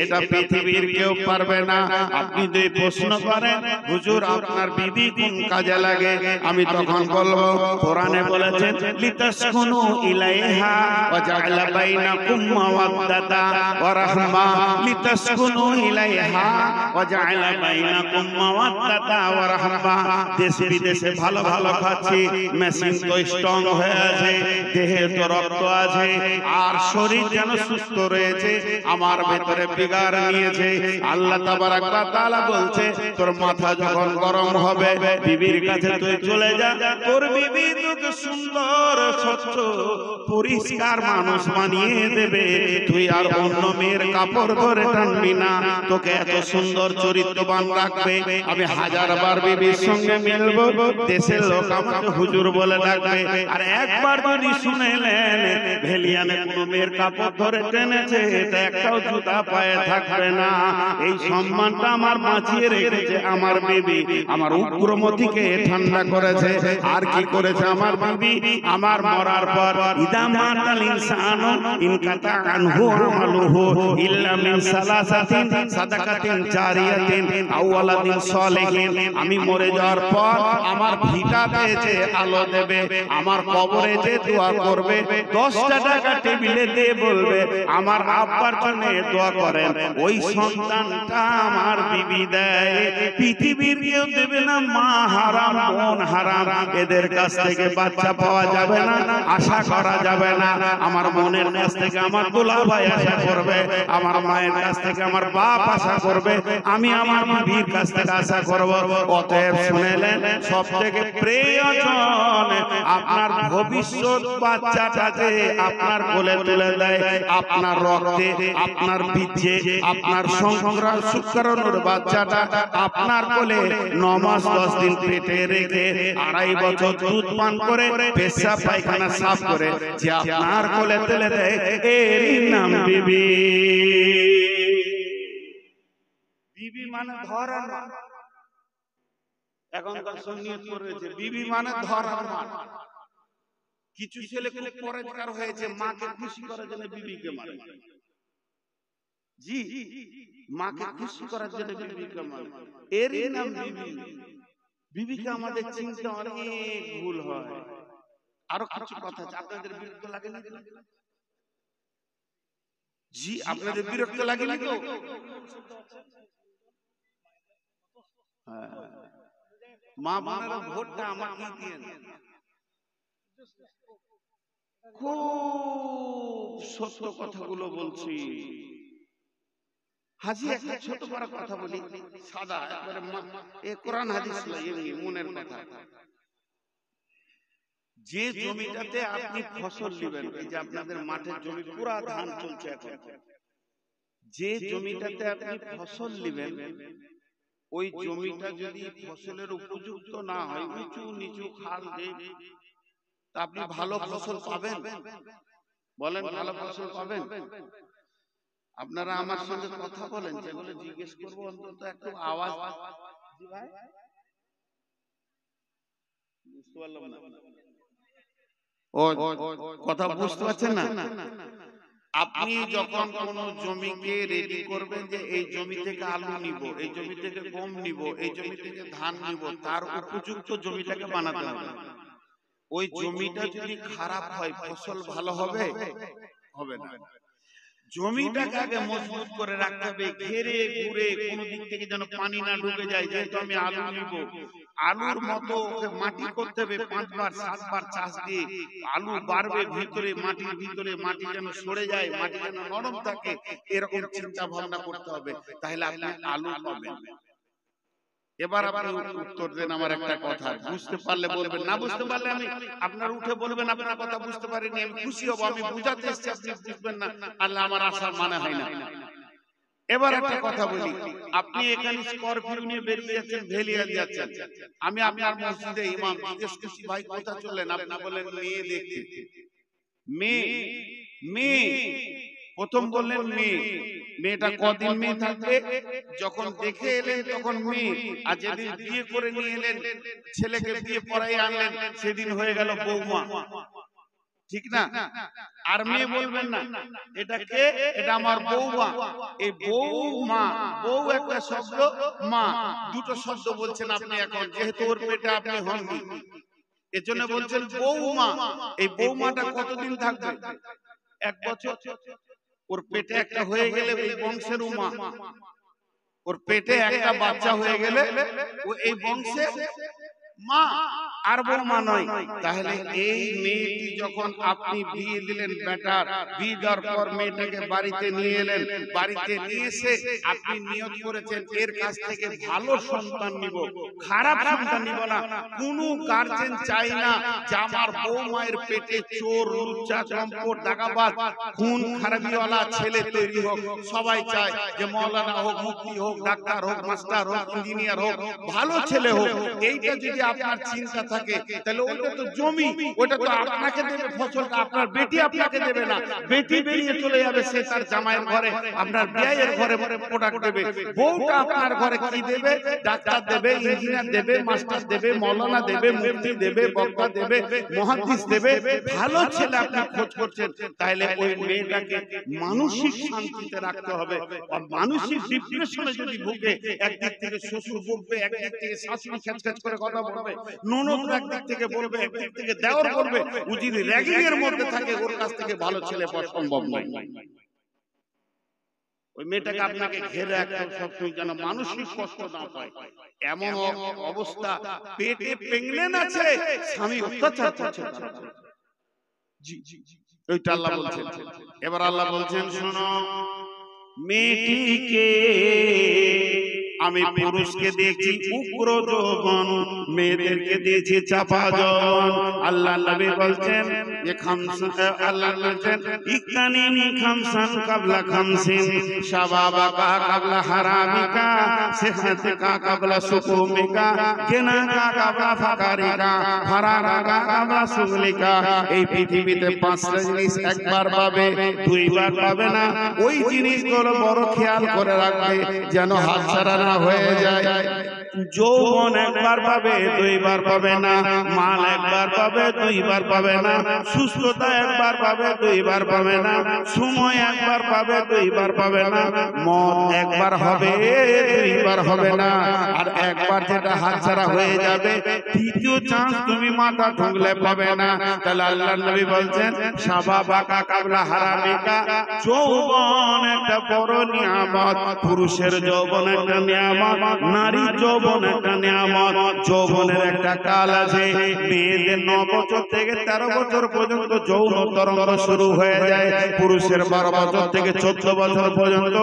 এটা পৃথিবীর কেউ পারবে না। আপনি যদি প্রশ্ন করেন হুজুর আপনার বিবি কোন কাজে লাগে, আমি তখন বলবো কোরআনে বলেছেন লিতাসকুনু ইলাইহা ওয়া জাআলা বাইনাকুম মাওয়াদ্দাতা ওয়া রাহমা, লিতাসকুনু ইলাইহা ওয়া জাআলা বাইনাকুম মাওয়াদ্দাতা ওয়া রাহমা। দেশ বিদেশে ভালো ভালো খাচ্ছি, মেশিন তো স্ট্রং হয়ে আছে, দেহে তো রক্ত আছে, আর শরীর যেন সুস্থ রয়েছে, আমার ভেতরে বিগার নিয়েছে। আল্লাহ তাবারাক ওয়া তাআলা বলছে তোর মাথা যখন গরম হবে বিবির কাছে তুই চলে যা, তোর বিবি তোকে সুন্দর স্বচ্ছ পরিষ্কার মানুষ বানিয়ে দেবে। তুই আর অন্য মেয়ের কাপড় ধরে টানবি না, তোকে এত সুন্দর চরিত্রবান রাখবে। আমি 1000 বার বিবির সঙ্গে মিলবো, দেশের লোক আমাকে হুজুর বলে ডাকবে। আর একবার যদি শুনেলেন ভেলিয়ানে কোন মেয়ের কাপড় ধরে টেনেছে, এটা একটাও জুতা পায়ে থাকবে না। এই সম্মানটা আমার বাঁচিয়ে রেখেছে আমার বিবি, আমার উগ্রমতিকে ঠান্ডা করেছে। আর কি করেছে আমার বিবি? আমার মরার পর ইদা মাতাল ইনসানু ইনকাতা আনহু আমালুহু ইল্লা মিন সালাসাতিন সাদাকাতিন জারিয়াতিন আও ওয়ালাদিন সালিহিন। আমি মরে যাওয়ার পর আমার ভিটাতে যে আলো দেবে, আমার কবরে যে দোয়া করবে, 10টা টাকা টেবিলে দিয়ে বলবে আমার আব্বার জন্য দোয়া করেন, ওই সন্তানটা আমার বিবি দেয়। পৃথিবীর কেউ দেবে না। মা হারাম, বোন হারাম, এদের কাছ থেকে বাচ্চা পাওয়া যাবে না, আশা করা যাবে না। আমার বোনের কাছ থেকে আমার দুলাভাই আশা করবে, আমার মায়ের কাছ থেকে আমার বাপ আশা করবে, আমি আমার বিবির কাছ থেকে আশা করব। অতএব শুনেলেন, সব থেকে প্রয়োজন আপনার ভবিষ্যৎ বাচ্চাটা যে আপনার কোলে তুলে দেয়, আপনার রক্তে, আপনার বীর্যে, আপনার সংক্রাণ শুক্রাণুর বাচ্চাটা আপনার কোলে 9 মাস 10 দিন পেটে রেখে 2.5 বছর দুধ পান করে পেশাব পায়খানা সাফ করে যে আপনার কোলে তুলে দেয়, এরই নাম বিবি। বিবি মানে ধরার মান। এখনকার সুন্নিয়ত করেছে বিবি মানে ধরার মান। কিছু ছেলে খুব পরেজগার হয়েছে, মাকে খুশি করার জন্য বিবিকে মারে। জি, মাকে খুশি করার জন্য বিবিকে মারে, এরই নাম বিবি। বিবিকে আমাদের চিন্তা অনেক ভুল হয়। আরো কিছু কথা আছে, আপনাদের বিরক্ত লাগেনি তো? জি, আপনাদের বিরক্ত লাগেনি তো? মা বোনেরা ভোটটা আমাকে দিয়ে খুব সত্য কথাগুলো বলছি। হাজি একটা ছোট বড় কথা বলি, সাদা একবারে কোরআন হাদিস এমনি মনের কথা। যে জমিটাতে আপনি ফসল নেবেন, এই যে আপনাদের মাঠের জমি পুরা ধান চলছে এখন, যে জমিটাতে আপনি ফসল নেবেন ওই জমিটা যদি ফসলের উপযুক্ত না হয়, উঁচু নিচু খাল দিয়ে, তা আপনি ভালো ফসল পাবেন? বলেন ভালো ফসল পাবেন? আপনারা আমার সঙ্গে কথা বলেন, যেগুলো জিজ্ঞেস করবো অন্তত একটু আওয়াজ। বুঝতে পারলাম না, ও কথা বুঝতে পারছেন না? আপনি যখন কোন জমিকে রেডি করবেন যে এই জমি থেকে আলু নিব, এই জমি থেকে গম নিব, এই জমি থেকে ধান নিব, তার উপযুক্ত জমিটাকে বানাতে হবে। ওই জমিটা যদি খারাপ হয় ফসল ভালো হবে? হবে না। জমিটাকে আগে মজবুত করে রাখতে হবে, ঘেরে ঘুরে কোন দিক থেকে যেন পানি না ঢুকে যায়। যেহেতু আমি আলু নিব, আলুর মতো ওকে মাটি করতে হবে, 5 বার 7 বার চাষ দিয়ে আলু বাড়বে ভিতরে, মাটির ভিতরে মাটি যেন সরে যায়, মাটি যেন নরম থাকে, এরকম চিন্তা ভাবনা করতে হবে, তাহলে আপনি আলু পাবেন। এবার আপনি উত্তর দেন আমার একটা কথা, বুঝতে পারলে বলবেন, না বুঝতে পারলে আমি আপনার উঠে বলবেন আপনার কথা বুঝতে পারিনি, আমি খুশি হব। আমি বুঝাতে এসেছি, আপনি বুঝবেন না, আল্লাহ আমার আশা মানে হয় না। এবার একটা কথা বলি, আপনি এখানে স্করপিও নিয়ে বেরিয়ে যাচ্ছেন, ভেলিয়াল যাচ্ছেন, আমি আপনার মসজিদে ইমাম জিজ্ঞেস করছি ভাই কোথা চললেন, আপনি বলেন মেয়ে দেখতে। মেয়ে মেয়ে প্রথম বললেন মেয়ে, মেয়েটা কদিন মেয়ে থাকবে? যখন দেখে এলেন তখন মেয়ে, আর যেদিন বিয়ে করে নিয়ে এলেন, ছেলেকে বিয়ে পড়াই আনলেন, সেদিন হয়ে গেল বৌমা, ঠিক না? আর মেয়ে বলবেন না, এটা কে? এটা আমার বৌমা। এই বৌমা, বউ একটা শব্দ, মা দুটো শব্দ বলছেন আপনি এখন, যেহেতু ওর পেটে আপনি হননি, এজন্য বলছেন বৌমা। এই বৌমাটা কতদিন থাকবে? 1 বছর। ওর পেটে একটা হয়ে গেলে ওই বংশের উমা, ওর পেটে একটা বাচ্চা হয়ে গেলে ও এই বংশে মা, আর বৌমা নয়। তাহলে এই মেয়েটি যখন আপনি বিয়ে দিলেন, বেটার বিয়ে দেওয়ার পর মেয়েটাকে বাড়িতে নিয়ে এলেন, বাড়িতে নিয়ে এসে আপনি নিয়ত করেছেন এর কাছ থেকে ভালো সন্তান নিব, খারাপ সন্তান নিব না। কোনো গার্জেন চাই না যে আমার বৌমায়ের পেটে চোর, লুচ্চা, চম্পট, দাগাবাজ, খুন খারাপিওয়ালা ছেলে তৈরি হোক। সবাই চায় যে মৌলানা হোক, মুফতি হোক, ডাক্তার হোক, মাস্টার হোক, ইঞ্জিনিয়ার হোক, ভালো ছেলে হোক। এইটা যদি আপনার চিন্তা থাকে, তাহলে ওটা তো জমি, ওটা তো আপনাকে দেবে ফসলটা, আপনার বেটি আপনাকে দেবে না। বেটি বেরিয়ে চলে যাবে, সে তার জামাইয়ের ঘরে, আপনার বিয়ের ঘরে প্রোডাক্ট দেবে। বউটা আপনার ঘরে কি দেবে? ডাক্তার দেবে, ইঞ্জিনিয়ার দেবে, মাস্টার দেবে, মৌলানা দেবে, মুফতি দেবে, বক্তা দেবে, মুহাদ্দিস দেবে। ভালো ছেলে আপনি খোঁজ করছেন, তাহলে ওই মেয়েটাকে মানসিক শান্তিতে রাখতে হবে। আর মানসিক ডিপ্রেশনে যদি ভুগে, একদিক থেকে শ্বশুর বকবে, একদিক থেকে শাশুড়ি খ্যাচখ্যাচ করে কথা বলবে, ননদ একদিক থেকে বলবে, একদিক থেকে দেওর বলবে, ও যদি র্যাগিং এর মধ্যে থাকে, ওর কাছ থেকে ভালো ছেলে পাওয়া সম্ভব নয়। ওই মেয়েটাকে আপনাকে ঘিরে রাখতে সবসময় যেন মানসিক কষ্ট না পায়, এমন অবস্থা। পেটে প্রেগন্যান্ট আছে, স্বামী অত্যাচার করছে, জি ওইটা আল্লাহ বলছেন। এবার আল্লাহ বলছেন, শোনো, মেয়েটিকে আমি পুরুষকে দিয়েছি উগ্র যৌবন, মেয়েদেরকে দিয়েছি চাপা যৌবন। আল্লাহ নবী বলছেন যে আল্লাহ বলছেন ইকানিনি খামসান কাবলা খামসিন, শাবাবাকা কাবলা হারামিকা, সিহহাতিকা কাবলা সুকুমিকা, গিনাকা কাবলা ফাকারিকা, ফারাগাকা কাবলা সুগলিকা। এই পৃথিবীতে 5টা জিনিস একবার পাবে, 2বার পাবে না। ওই জিনিসগুলো বড় খেয়াল করে রাখবে, যেন হাতছাড়া না হয়ে যায়। যৌবন একবার পাবে দুইবার পাবে না, মাল একবার পাবে দুইবার পাবে না, সুস্থতা একবার পাবে দুইবার পাবে না, সময় একবার পাবে দুইবার পাবে না, মত একবার হবে দুইবার হবে না। আর একবার যেটা হাতছাড়া হয়ে যাবে দ্বিতীয় চান্স তুমি মাথা ঠুকলে পাবে না। তাহলে আল্লাহর নবী বলছেন শাবাবাকা কাবলা হারামিকা, যৌবন একটা বড় নিয়ামত। পুরুষের যৌবন একটা নিয়ামত, নারীর যৌবন একটা নিয়ামত। যৌবনের একটা কাল আছে, মেয়েদের 9 বছর থেকে 13 বছর পর্যন্ত যৌন তরঙ্গ শুরু হয়ে যায়। পুরুষের 12 বছর থেকে 14 বছর পর্যন্ত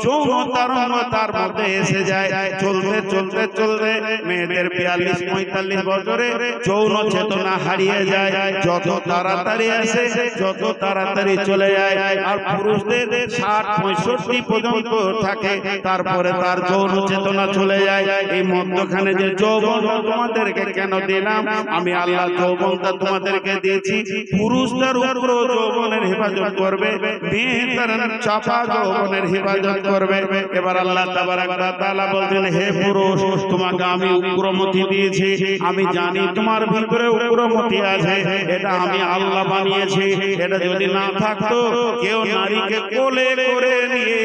যৌন তরঙ্গ তার মধ্যে এসে যায়। চলতে চলতে চলতে মেয়েদের 42-45 বছরে যৌন চেতনা হারিয়ে যায়। যত তাড়াতাড়ি আসে যত তাড়াতাড়ি চলে যায়। আর পুরুষদের 60-65 পর্যন্ত থাকে, তারপরে তার যৌন চেতনা চলে যায়। এই মধ্যখানে যে যৌবনটা তোমাদেরকে কেন দিলাম, আমি আল্লাহ যৌবনটা তোমাদেরকে দিয়েছি পুরুষদের উপর যৌবনের হেফাজত করবে, মেয়েদের চাপা যৌবনের হেফাজত করবে। এবার আল্লাহ তাবারাক ওয়া তাআলা বলছেন, হে পুরুষ, তোমাকে আমি উগ্রমতি দিয়েছি, আমি জানি তোমার ভিতরে উগ্রমতি আছে, এটা আমি আল্লাহ বানিয়েছি। এটা যদি না থাকতো কেউ নারীকে কোলে করে নিয়ে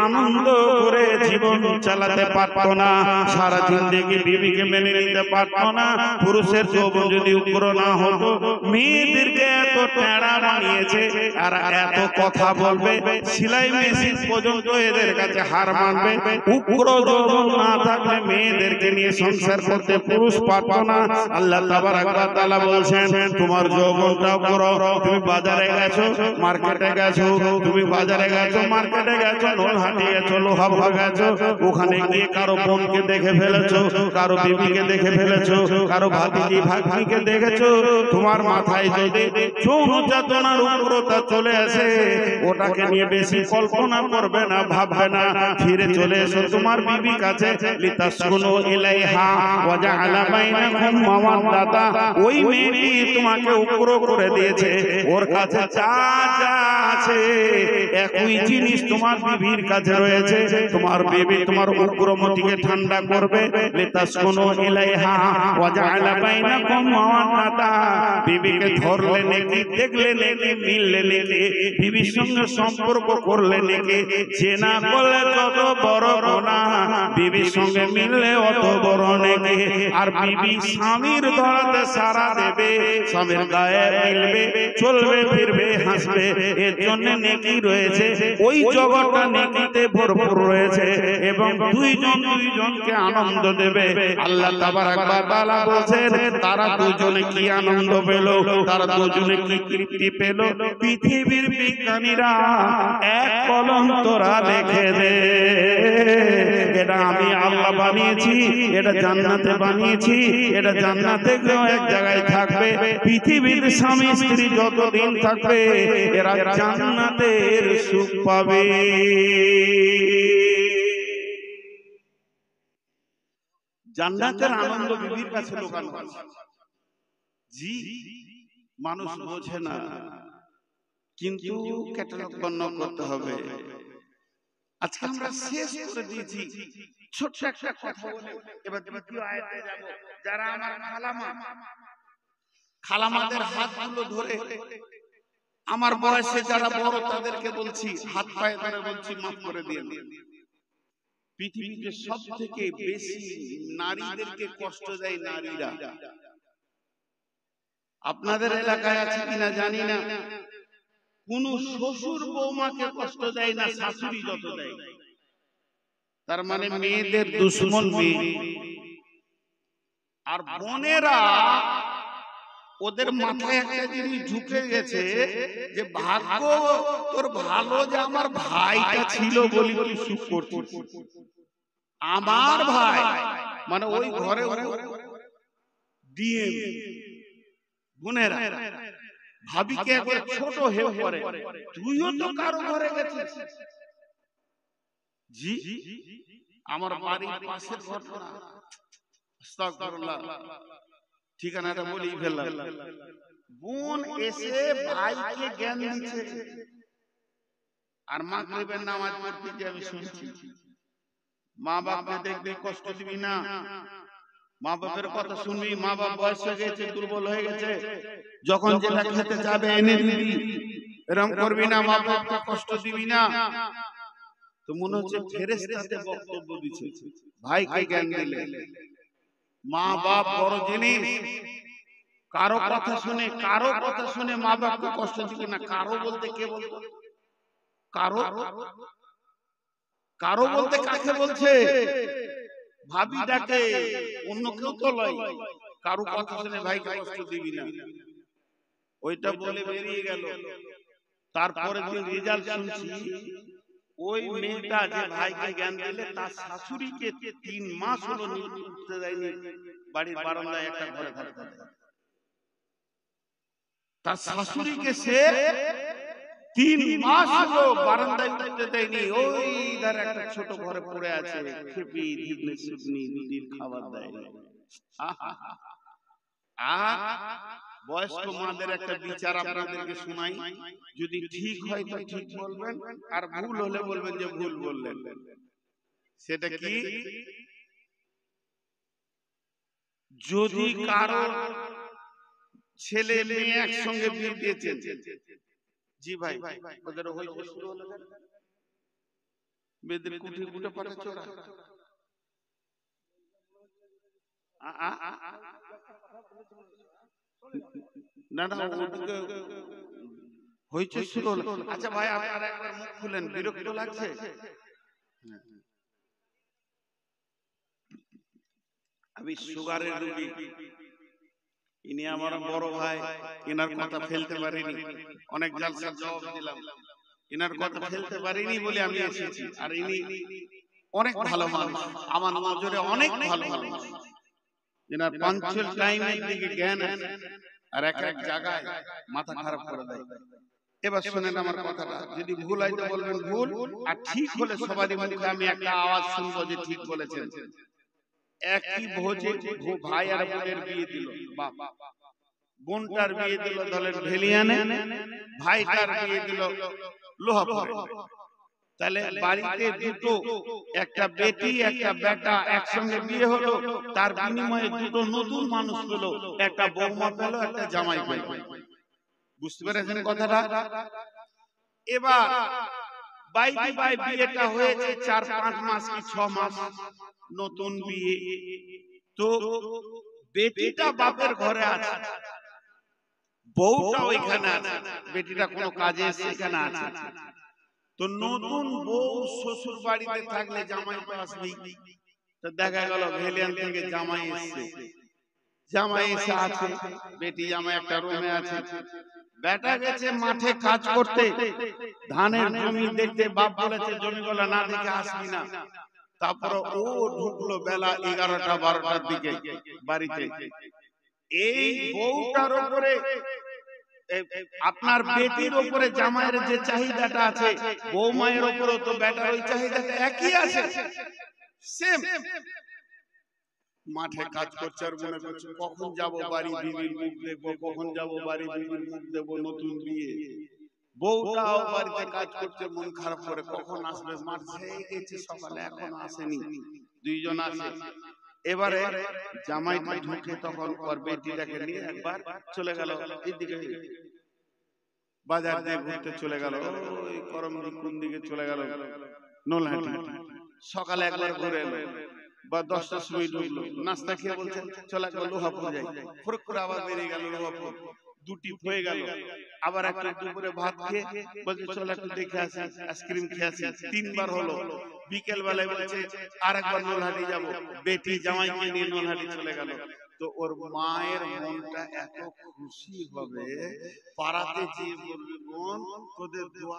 আনন্দ করে জীবন চালাতে পারতো না, সারা জিন্দেগি বিবিকে মেনে নিতে পারতো না। পুরুষের যৌবন যদি উগ্র না হতো, মেয়েদেরকে এত টেড়া বানিয়েছে আর এত কথা বলবে, সেলাই মেশিন পর্যন্ত এদের কাছে হার মানবে। উগ্র যৌবন না থাকলে মেয়েদেরকে নিয়ে সংসার করতে পুরুষ পারতো না। আল্লাহ তাবারাক ওয়া তাআলা বলছেন, তোমার যৌবনটা করো। তুমি বাজারে গেছো, মার্কেটে গেছো, তুমি বাজারে গেছো, মার্কেটে গেছো, নলহাটি গেছো, লোহাভা গেছো, ওখানে গিয়ে কারো বোনকে দেখে ফেলেছো, কারো বিবিকে দেখে ফেলেছো, কারো ভাতিজি ভাগ্নিকে দেখেছো। তোমার মাথায় যদি যৌন চেতনার উগ্রতা চলে আসে, ওটাকে নিয়ে বেশি কল্পনা করবে না, ভাববে না, ফিরে চলে এসো তোমার বিবি কাছে। লিতাসকুনু ইলাইহা ওয়া জাআলা বাইনাকুম মাওয়াদ্দাতা। ওই মেয়েটি তোমাকে উগ্র করে দিয়েছে, ওর কাছে যা যা আছে একই জিনিস তোমার বিবির কাছে রয়েছে। তোমার বিবি তোমার উগ্রমতিকে ঠান্ডা করবে। লিতাসকুনু ইলাইহা ওয়া জাআলা বাইনাকুম মাওয়াদ্দাতা। বিবিকে ধরলে নাকি, দেখলে নাকি, মিললে নাকি, বিবির সঙ্গে সম্পর্ক করলে নাকি, চেনা করলে কত বড় গুনাহ, বিবির সঙ্গে মিললে অত বড় নাকি। আর বিবি স্বামীর ধরাতে সারা দেবে, স্বামীর গায়ে মিলবে, চলবে ফিরবে, হাসবে, এর জন্য নেকি রয়েছে। ওই জগৎটা নেকিতে ভরপুর রয়েছে এবং দুইজনকে আনন্দ দেবে। আল্লাহ তাবারাক ওয়া তাআলা বলেন, তারা দুজনে কি আনন্দ পেল, তারা দুজনে কি তৃপ্তি পেল, পৃথিবীর বিজ্ঞানীরা এক কলম তোরা লিখে দে। এটা আমি আল্লাহ বানিয়েছি, এটা জান্নাতে বানিয়েছি, এটা জান্নাতে গিয়েও এক জায়গায় থাকবে। পৃথিবীর স্বামী স্ত্রী যতদিন থাকবে এরা জান্নাতের সুখ পাবে। জান্নাতের আনন্দ বিবির কাছে লুকানো আছে। জি, মানুষ বোঝে না, কিন্তু ক্যাটালগ বর্ণনা করতে হবে। আজকে আমরা শেষ করে দিয়েছি ছোট্ট একটা কথা বলে, এবার দ্বিতীয় আয়াতে যাব। যারা আমার খালামাদের হাতগুলো ধরে, আমার বয়সে যারা বড় তাদেরকে বলছি, হাত পায়ে ধরে বলছি, মাফ করে দিন। পৃথিবীতে সবথেকে বেশি নারীদেরকে কষ্ট দেয় নারীরা। আপনাদের এলাকায় আছে কিনা জানি না, কোন শ্বশুর বৌমাকে কষ্ট দেয় না, শাশুড়ি যত দেয়। তার মানে মেয়েদের দুশ্মন মেয়ে। আর বোনেরা, ওদের মাথায় একটা জিনিস ঢুকে গেছে যে ভাগ্য তোর ভালো যে আমার ভাইটা ছিল বলি তুই সুখ করছিস। আমার ভাই মানে ওই ঘরে দিয়ে বোনেরা ভাবিকে একবার ছোট হেউ করে, তুইও তো কারো ঘরে গেছিস। জি, আমার বাড়ির পাশের ঘটনা, আস্তাগফিরুল্লাহ, ঠিকানাটা বলেই ফেললাম। বোন এসে ভাইকে জ্ঞান দিচ্ছে আর মাগরিবের নামাজ পড়তে যে আমি শুনছি, মা বাপকে দেখবি, কষ্ট দিবি না। মা বাপের কথা শুনবি। মা বাপ বয়স হয়ে গেছে, দুর্বল হয়ে গেছে, যখন যেটা খেতে যাবে এনে দিবি। এরকম করবি না, মা বাপকে কষ্ট দিবি না। তো মনে হচ্ছে ফেরেশতাতে বক্তব্য দিচ্ছে, ভাইকে জ্ঞান দিলে। মা বাপ বড় জিনিস। কারো কথা শুনে মা বাপকে কষ্ট দিবি না। কারো বলতে কে বলতো? কারো কারো বলতে কাকে বলছে? ভাবি ডাকে, অন্য কেউ তো লয়। কারো কথা শুনে ভাইকে কষ্ট দিবি না। ওইটা বলে বেরিয়ে গেল। তারপরে দিন রেজাল্ট শুনছি, ওই মেয়েটা যে ভাইকে জ্ঞান দিলে তার শাশুড়িকে 3 মাস হলো উঠতে দেয়নি, বাড়ির বারান্দায় একটা ঘরে থাকতে দেয়। তার শাশুড়িকে সে 3 মাস হলো বারান্দায় উঠতে দেয়নি। ওই ধারে একটা ছোট ঘরে পড়ে আছে, খেপি ধিবনে সুবনি দুদিন খাবার দেয়। আর বয়স্ক মাদের একটা বিচার আপনাদেরকে শোনাই, যদি ঠিক হয় তো ঠিক বলবেন, আর ভুল হলে বলবেন যে ভুল বললেন। সেটা কি? যদি কারো ছেলে মেয়ে একসঙ্গে বিয়ে দিয়েছেন, জি ভাই, ওদের হইতে শুরু হলো, মেয়েদের কুঠি কুটে পাঠা চোরা, না না, ওদিকে হইতে শুরু হলো। আচ্ছা ভাই, আপনারা একবার মুখ খুলেন, বিরক্ত লাগছে? আমি সুগারের রোগী, ইনি আমার বড় ভাই, এনার কথা ফেলতে পারিনি। অনেক জালসার জবাব দিলাম, এনার কথা ফেলতে পারিনি বলে আমি এসেছি। আর ইনি অনেক ভালো মানুষ, আমার নজরে অনেক ভালো মানুষ। এনার পাঞ্চুয়াল টাইমের দিকে জ্ঞান আছে, আর এক এক জায়গায় মাথা খারাপ করে দেয়। এবার শুনেন আমার কথাটা, যদি ভুল হয় তো বলবেন ভুল, আর ঠিক হলে সবারই মুখে আমি একটা আওয়াজ শুনবো যে ঠিক বলেছেন। একই ভোজে ভাই আর বোনের বিয়ে দিল, বাপ বোনটার বিয়ে দিল ধরেন ভেলিয়ানে, ভাইটার বিয়ে দিল লোহাপুরে। তাহলে বাড়িতে দুটো, একটা বেটি একটা বেটা একসঙ্গে বিয়ে হলো, তার বিনিময়ে দুটো নতুন মানুষ পেলো, একটা বৌমা পেলো, একটা জামাই পেলো। বুঝতে পেরেছেন কথাটা? এবার বাই বিয়েটা হয়েছে 4-5 মাস কি 6 মাস, নতুন বিয়ে। তো বেটিটা বাপের ঘরে আছে, বউটা ওইখানে আছে, বেটিটা কোনো কাজে সেখানে আছে। তো নতুন বউ শ্বশুর বাড়িতে থাকলে জামাই তো আসবেই। তো দেখা গেল ভেলিয়ান থেকে জামাই এসছে, জামাই এসে আছে, বেটি জামাই একটা রুমে আছে। বেটা গেছে মাঠে কাজ করতে, ধানের জমি দেখতে, বাপ বলেছে জমিগুলো না দেখে আসবি না। তারপর ও ঢুকলো বেলা 11টা-12টার দিকে বাড়িতে। এই বউটার উপরে, আপনার বেটির উপরে জামাইয়ের যে চাহিদাটা আছে, বৌমায়ের উপরে তো বেটার ওই চাহিদাটা একই আছে, সেম। মাঠে কাজ করছে আর মনে করছে কখন যাব বাড়ি বিবির মুখ দেখবো, কখন যাব বাড়ি বিবির মুখ দেখবো, নতুন বিয়ে। বউটাও বাড়িতে কাজ করছে মন খারাপ করে, কখন আসবে, মাঠ সেই গেছে সকালে এখনো আসেনি, দুইজন আসে। এবারে জামাইটা ঢুকে তখন ওর বেটিটাকে নিয়ে একবার চলে গেল এইদিকে, বাজার দিয়ে ঘুরতে চলে গেল, ওই করমদি কোন দিকে চলে গেল, নলহাটি। সকালে একবার ঘুরে এলো বা 10টার সময় ঢুকলো, নাস্তা খেয়ে বলছে চলে গেল লোহাপুর যাই, ফুরক করে আবার বেরিয়ে গেল লোহাপুর। দুটি হয়ে গেল, আবার একটা দুপুরে ভাত খেয়ে বলছে চল একটু দেখে আসি, আইসক্রিম খেয়ে আসি। 3বার হলো। বিকেল বেলায় বলছে আর একবার নলহাটি যাব, বেটি জামাইকে নিয়ে নলহাটি চলে গেল। তো ওর মায়ের মনটা এত খুশি হবে, পাড়াতে যেয়ে বলবে বোন তোদের দোয়া